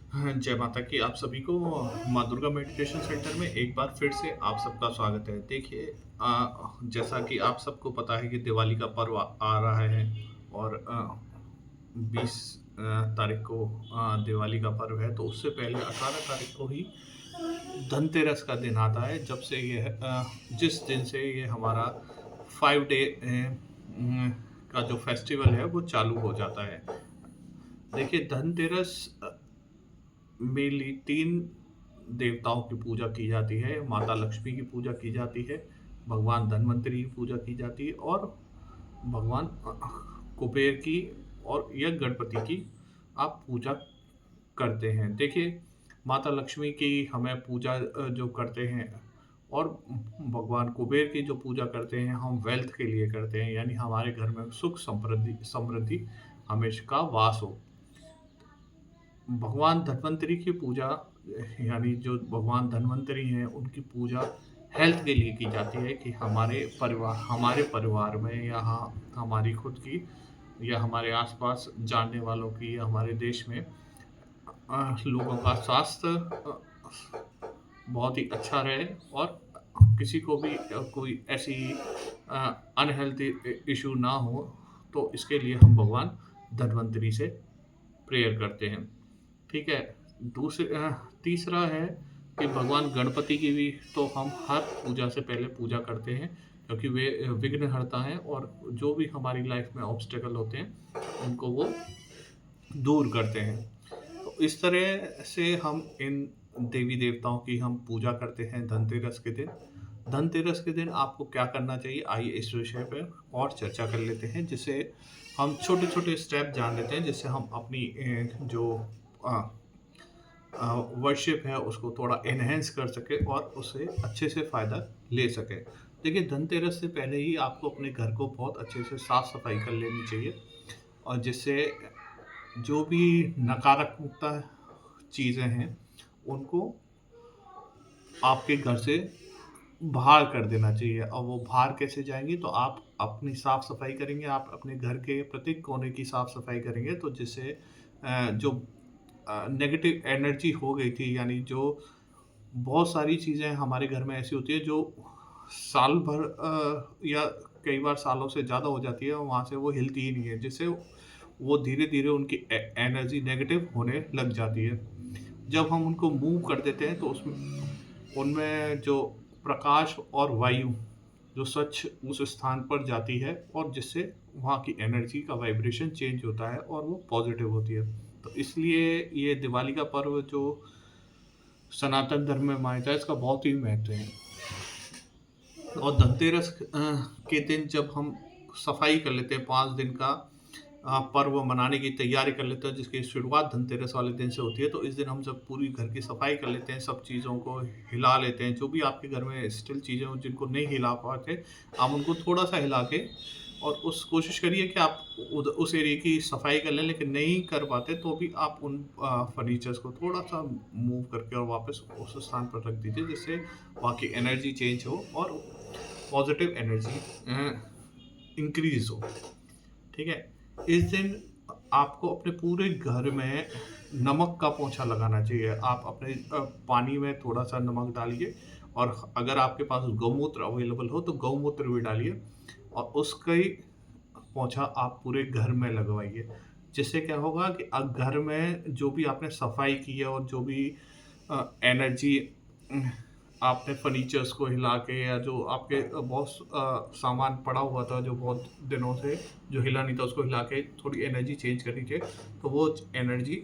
हाँ, जय माता की आप सभी को माँ दुर्गा मेडिटेशन सेंटर में एक बार फिर से आप सबका स्वागत है। देखिए, जैसा कि आप सबको पता है कि दिवाली का पर्व आ रहा है और 20 तारीख को दिवाली का पर्व है, तो उससे पहले 18 तारीख को ही धनतेरस का दिन आता है, जब से ये जिस दिन से ये हमारा 5 डे का जो फेस्टिवल है वो चालू हो जाता है। देखिए, धनतेरस मेनली 3 देवताओं की पूजा की जाती है। माता लक्ष्मी की पूजा की जाती है, भगवान धन्वंतरी की पूजा की जाती है और भगवान कुबेर की और या गणपति की आप पूजा करते हैं। देखिए, माता लक्ष्मी की हमें पूजा जो करते हैं और भगवान कुबेर की जो पूजा करते हैं, हम वेल्थ के लिए करते हैं, यानी हमारे घर में सुख समृद्धि समृद्धि हमेशा का वास हो। भगवान धन्वंतरी की पूजा, यानी जो भगवान धन्वंतरी हैं उनकी पूजा हेल्थ के लिए की जाती है कि हमारे परिवार में या हमारी खुद की या हमारे आसपास जानने वालों की या हमारे देश में लोगों का स्वास्थ्य बहुत ही अच्छा रहे और किसी को भी कोई ऐसी अनहेल्थी इशू ना हो। तो इसके लिए हम भगवान धन्वंतरी से प्रेयर करते हैं। ठीक है। तीसरा है कि भगवान गणपति की भी तो हम हर पूजा से पहले पूजा करते हैं, क्योंकि वे विघ्नहर्ता हैं और जो भी हमारी लाइफ में ऑब्स्टेकल होते हैं उनको वो दूर करते हैं। तो इस तरह से हम इन देवी देवताओं की हम पूजा करते हैं धनतेरस के दिन। धनतेरस के दिन आपको क्या करना चाहिए, आइए इस विषय पर और चर्चा कर लेते हैं, जिससे हम छोटे छोटे स्टेप जान लेते हैं, जिससे हम अपनी जो वर्शिप है उसको थोड़ा एनहेंस कर सके और उससे अच्छे से फ़ायदा ले सके। देखिए, धनतेरस से पहले ही आपको अपने घर को बहुत अच्छे से साफ सफाई कर लेनी चाहिए, और जिससे जो भी नकारात्मकता चीज़ें हैं उनको आपके घर से बाहर कर देना चाहिए। और वो बाहर कैसे जाएंगी, तो आप अपनी साफ सफाई करेंगे, आप अपने घर के प्रत्येक कोने की साफ सफाई करेंगे, तो जिससे जो नेगेटिव एनर्जी हो गई थी, यानी जो बहुत सारी चीज़ें हमारे घर में ऐसी होती है जो साल भर या कई बार सालों से ज़्यादा हो जाती है और वहाँ से वो हिलती ही नहीं है, जिससे वो धीरे धीरे उनकी एनर्जी नेगेटिव होने लग जाती है। जब हम उनको मूव कर देते हैं तो उसमें उनमें जो प्रकाश और वायु जो स्वच्छ उस स्थान पर जाती है, और जिससे वहाँ की एनर्जी का वाइब्रेशन चेंज होता है और वो पॉजिटिव होती है। तो इसलिए ये दिवाली का पर्व जो सनातन धर्म में मान्यता है, इसका बहुत ही महत्व है। और धनतेरस के दिन जब हम सफाई कर लेते हैं, 5 दिन का पर्व मनाने की तैयारी कर लेते हैं, जिसकी शुरुआत धनतेरस वाले दिन से होती है। तो इस दिन हम जब पूरी घर की सफाई कर लेते हैं, सब चीज़ों को हिला लेते हैं, जो भी आपके घर में स्टिल चीज़ें हो जिनको नहीं हिला पाते, आप उनको थोड़ा सा हिला के और उस कोशिश करिए कि आप उस एरिया की सफाई कर लें, लेकिन नहीं कर पाते तो भी आप उन फर्नीचर्स को थोड़ा सा मूव करके और वापस उस स्थान पर रख दीजिए, जिससे वहाँ की एनर्जी चेंज हो और पॉजिटिव एनर्जी इंक्रीज हो। ठीक है। इस दिन आपको अपने पूरे घर में नमक का पोंछा लगाना चाहिए। आप अपने पानी में थोड़ा सा नमक डालिए, और अगर आपके पास गौमूत्र अवेलेबल हो तो गौमूत्र भी डालिए, और उसका ही पोंछा आप पूरे घर में लगवाइए। जिससे क्या होगा कि घर में जो भी आपने सफाई की है और जो भी एनर्जी आपने फर्नीचर्स को हिला के, या जो आपके बहुत सामान पड़ा हुआ था जो बहुत दिनों से जो हिला नहीं था, उसको हिला के थोड़ी एनर्जी चेंज करनी चाहिए, तो वो एनर्जी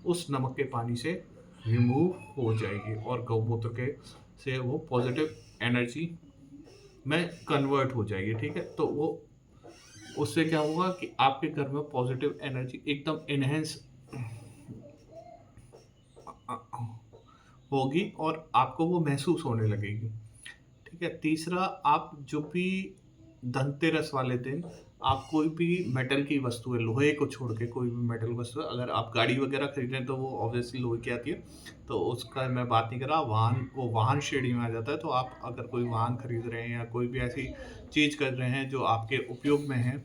उस नमक के पानी से रिमूव हो जाएगी और गौमूत्र के से वो पॉजिटिव एनर्जी में कन्वर्ट हो जाएगी। ठीक है। तो वो उससे क्या होगा कि आपके घर में पॉजिटिव एनर्जी एकदम इनहेंस होगी और आपको वो महसूस होने लगेगी। ठीक है। तीसरा, आप जो भी धनतेरस वाले दिन आप कोई भी मेटल की वस्तु है, लोहे को छोड़ के कोई भी मेटल वस्तु है, अगर आप गाड़ी वगैरह खरीद रहे हैं तो वो ऑब्वियसली लोहे की आती है, तो उसका मैं बात नहीं कर रहा। वो वाहन श्रेणी में आ जाता है। तो आप अगर कोई वाहन खरीद रहे हैं या कोई भी ऐसी चीज़ कर रहे हैं जो आपके उपयोग में है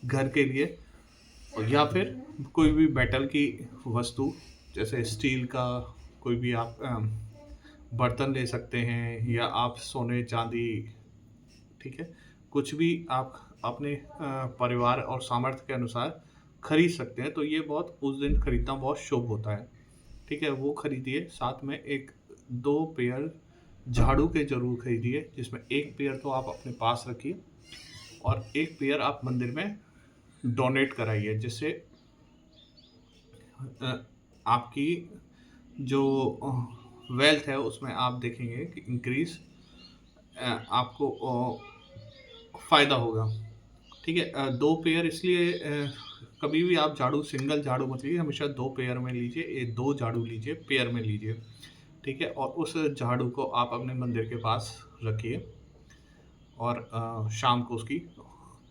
घर के लिए, और या फिर कोई भी मेटल की वस्तु, जैसे स्टील का कोई भी आप बर्तन ले सकते हैं, या आप सोने चांदी, ठीक है, कुछ भी आप अपने परिवार और सामर्थ्य के अनुसार खरीद सकते हैं। तो ये बहुत उस दिन खरीदना बहुत शुभ होता है, ठीक है, वो खरीदिए। साथ में एक 2 पेयर झाड़ू के ज़रूर खरीदिए, जिसमें 1 पेयर तो आप अपने पास रखिए और 1 पेयर आप मंदिर में डोनेट कराइए, जिससे अ, आपकी जो वेल्थ है उसमें आप देखेंगे कि इंक्रीज़ आपको फ़ायदा होगा। ठीक है, 2 पेयर इसलिए कभी भी आप झाड़ू सिंगल झाड़ू मत लीजिए, हमेशा 2 पेयर में लीजिए, 2 झाड़ू लीजिए, पेयर में लीजिए, ठीक है? और उस झाड़ू को आप अपने मंदिर के पास रखिए और शाम को उसकी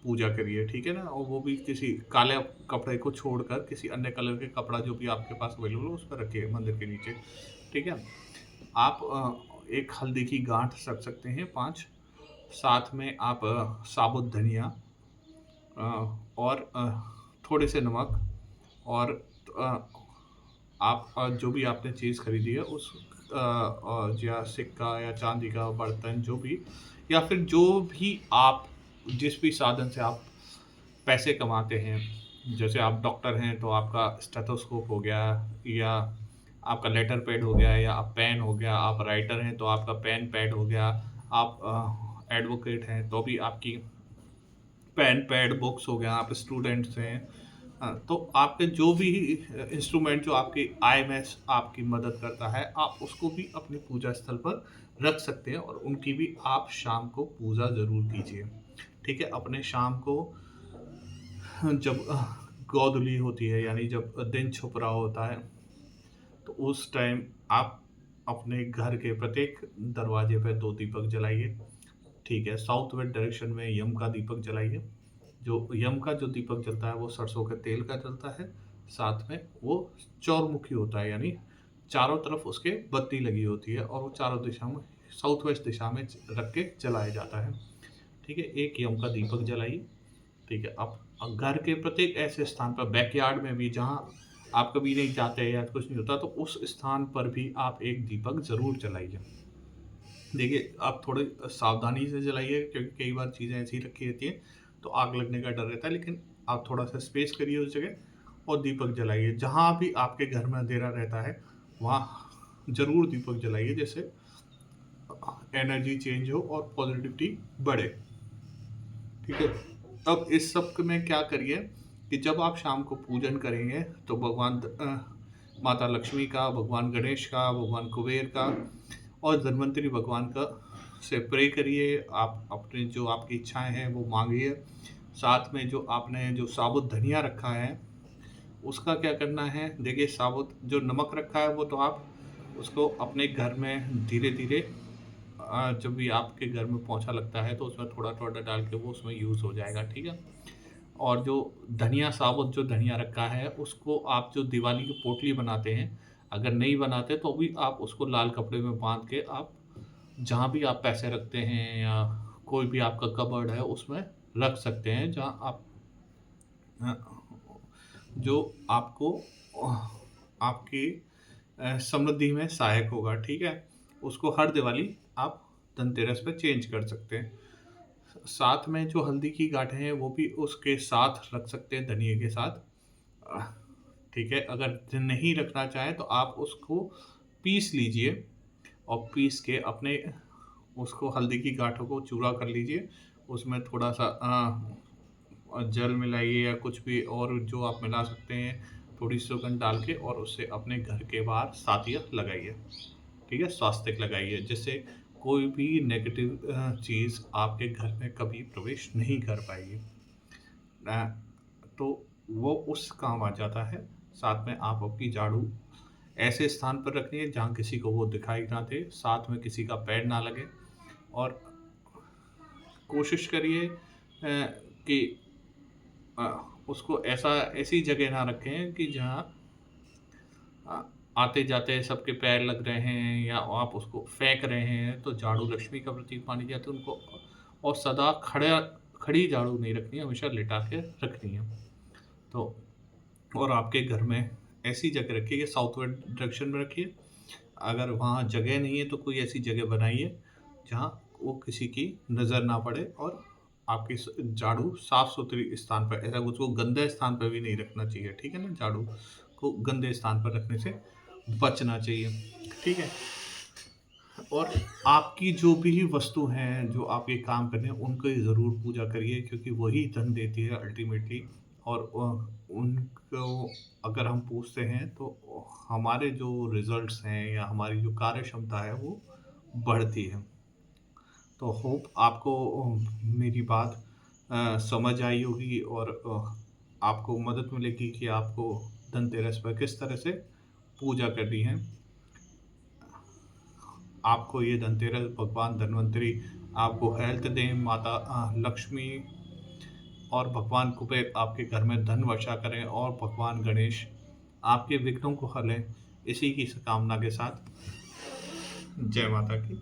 पूजा करिए, ठीक है ना? और वो भी किसी काले कपड़े को छोड़कर किसी अन्य कलर के कपड़ा जो भी आपके पास अवेलेबल हो उस पर रखिए मंदिर के नीचे, ठीक है? आप एक हल्दी की गाँठ रख सकते हैं 5, साथ में आप साबुत धनिया और थोड़े से नमक और अ, आप जो भी आपने चीज़ खरीदी है उस या सिक्का या चांदी का बर्तन जो भी, या फिर जो भी आप जिस भी साधन से आप पैसे कमाते हैं, जैसे आप डॉक्टर हैं तो आपका स्टेथोस्कोप हो गया, या आपका लेटर पैड हो गया, या आप पेन हो गया, आप राइटर हैं तो आपका पेन पैड हो गया, आप एडवोकेट हैं तो भी आपकी पेन पैड बुक्स हो गया, आप स्टूडेंट्स हैं, तो आपके जो भी इंस्ट्रूमेंट जो आपकी आय में आपकी मदद करता है, आप उसको भी अपनी पूजा स्थल पर रख सकते हैं और उनकी भी आप शाम को पूजा ज़रूर कीजिए। ठीक है? अपने शाम को जब गोधूली होती है, यानी जब दिन छुप रहा होता है, तो उस टाइम आप अपने घर के प्रत्येक दरवाजे पे 2 दीपक जलाइए। ठीक है? साउथ वेस्ट डायरेक्शन में यम का दीपक जलाइए। जो यम का जो दीपक जलता है वो सरसों के तेल का जलता है, साथ में वो चौरमुखी होता है, यानी चारों तरफ उसके बत्ती लगी होती है और वो चारों दिशा में साउथ वेस्ट दिशा में रख के जलाया जाता है। ठीक है? एक यम का दीपक जलाइए, ठीक है? आप घर के प्रत्येक ऐसे स्थान पर बैकयार्ड में भी जहाँ आप कभी नहीं जाते या कुछ नहीं होता, तो उस स्थान पर भी आप एक दीपक ज़रूर जलाइए। देखिए, आप थोड़े सावधानी से जलाइए, क्योंकि कई बार चीज़ें ऐसी रखी रहती हैं, तो आग लगने का डर रहता है, लेकिन आप थोड़ा-सा स्पेस करिए उस जगह और दीपक जलाइए। जहाँ भी आपके घर में अंधेरा रहता है, वहाँ ज़रूर दीपक जलाइए, जिससे एनर्जी चेंज हो और पॉज़िटिविटी बढ़े, ठीक है? अब इस सब में क्या करिए कि जब आप शाम को पूजन करेंगे, तो माता लक्ष्मी का, भगवान गणेश का, भगवान कुबेर का और धन्वंतरी भगवान का से प्रे करिए। आप अपनी जो आपकी इच्छाएँ हैं वो माँगिए। साथ में जो आपने जो साबुत धनिया रखा है, उसका क्या करना है, देखिए साबुत जो नमक रखा है वो तो आप उसको अपने घर में धीरे-धीरे जब भी आपके घर में पोंछा लगता है तो उसमें थोड़ा-थोड़ा डाल के वो उसमें यूज़ हो जाएगा, ठीक है? और जो धनिया साबुत जो धनिया रखा है, उसको आप जो दिवाली की पोटली बनाते हैं, अगर नहीं बनाते तो भी आप उसको लाल कपड़े में बाँध के आप जहाँ भी आप पैसे रखते हैं या कोई भी आपका कबर्ड है उसमें रख सकते हैं, जहाँ आप अ, जो आपको आपकी समृद्धि में सहायक होगा, ठीक है? उसको हर दिवाली आप धनतेरस पे चेंज कर सकते हैं। साथ में जो हल्दी की गाँठें हैं वो भी उसके साथ रख सकते हैं धनिये के साथ। अ, ठीक है? अगर नहीं रखना चाहें तो आप उसको पीस लीजिए और पीस के अपने उसको हल्दी की गाँठों को चूरा कर लीजिए। उसमें थोड़ा-सा जल मिलाइए या कुछ भी और जो आप मिला सकते हैं, थोड़ी सुगंध डाल के और उससे अपने घर के बाहर सातिया लगाइए। ठीक है? स्वास्तिक लगाइए, जिससे कोई भी नेगेटिव चीज़ आपके घर में कभी प्रवेश नहीं कर पाएगी। अ, तो वो उस काम आ जाता है। साथ में आप अपनी झाड़ू ऐसे स्थान पर रखिए जहाँ किसी को वो दिखाई ना दे, साथ में किसी का पैर ना लगे और कोशिश करिए कि अ, उसको ऐसी जगह ना रखें कि जहाँ अ, आते-जाते सबके पैर लग रहे हैं या आप उसको फेंक रहे हैं, तो झाड़ू लक्ष्मी का प्रतीक मानी जाती है उनको, और सदा खड़ी झाड़ू नहीं रखनी है, हमेशा लिटा के रखनी है। तो और आपके घर में ऐसी जगह रखिए कि साउथवर्ड डायरेक्शन में रखिए। अगर वहाँ जगह नहीं है तो कोई ऐसी जगह बनाइए जहाँ वो किसी की नज़र ना पड़े और आपकी झाड़ू साफ-सुथरी स्थान पर, ऐसा उसको गंदे स्थान पर भी नहीं रखना चाहिए, ठीक है ना? झाड़ू को गंदे स्थान पर रखने से बचना चाहिए, ठीक है? और आपकी जो भी वस्तु हैं, जो आप ये काम कर रहे हैं, उनकी ज़रूर पूजा करिए क्योंकि वही धन देती है अल्टीमेटली। और उनको अगर हम पूजते हैं तो हमारे जो रिज़ल्ट्स हैं या हमारी जो कार्य क्षमता है वो बढ़ती है। तो होप आपको मेरी बात समझ आई होगी और आपको मदद मिलेगी कि आपको धनतेरस पर किस तरह से पूजा करनी है। आपको ये धनतेरस भगवान धन्वंतरी आपको हेल्थ दें, माता लक्ष्मी और भगवान कुबेर आपके घर में धन वर्षा करें और भगवान गणेश आपके विघ्नों को हरें। इसी की कामना के साथ जय माता की।